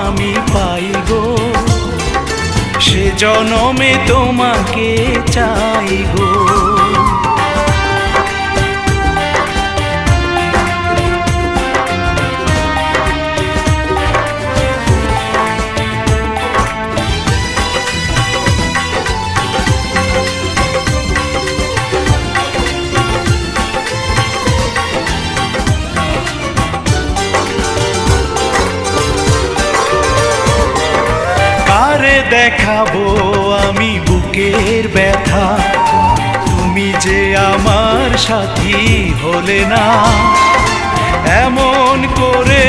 আমি পাই গো, সে জনমে তোমাকে চাই গো। কারে দেখাবো আমি বুকের ব্যথা, তুমি যে আমার সাথী হলে না, এমন করে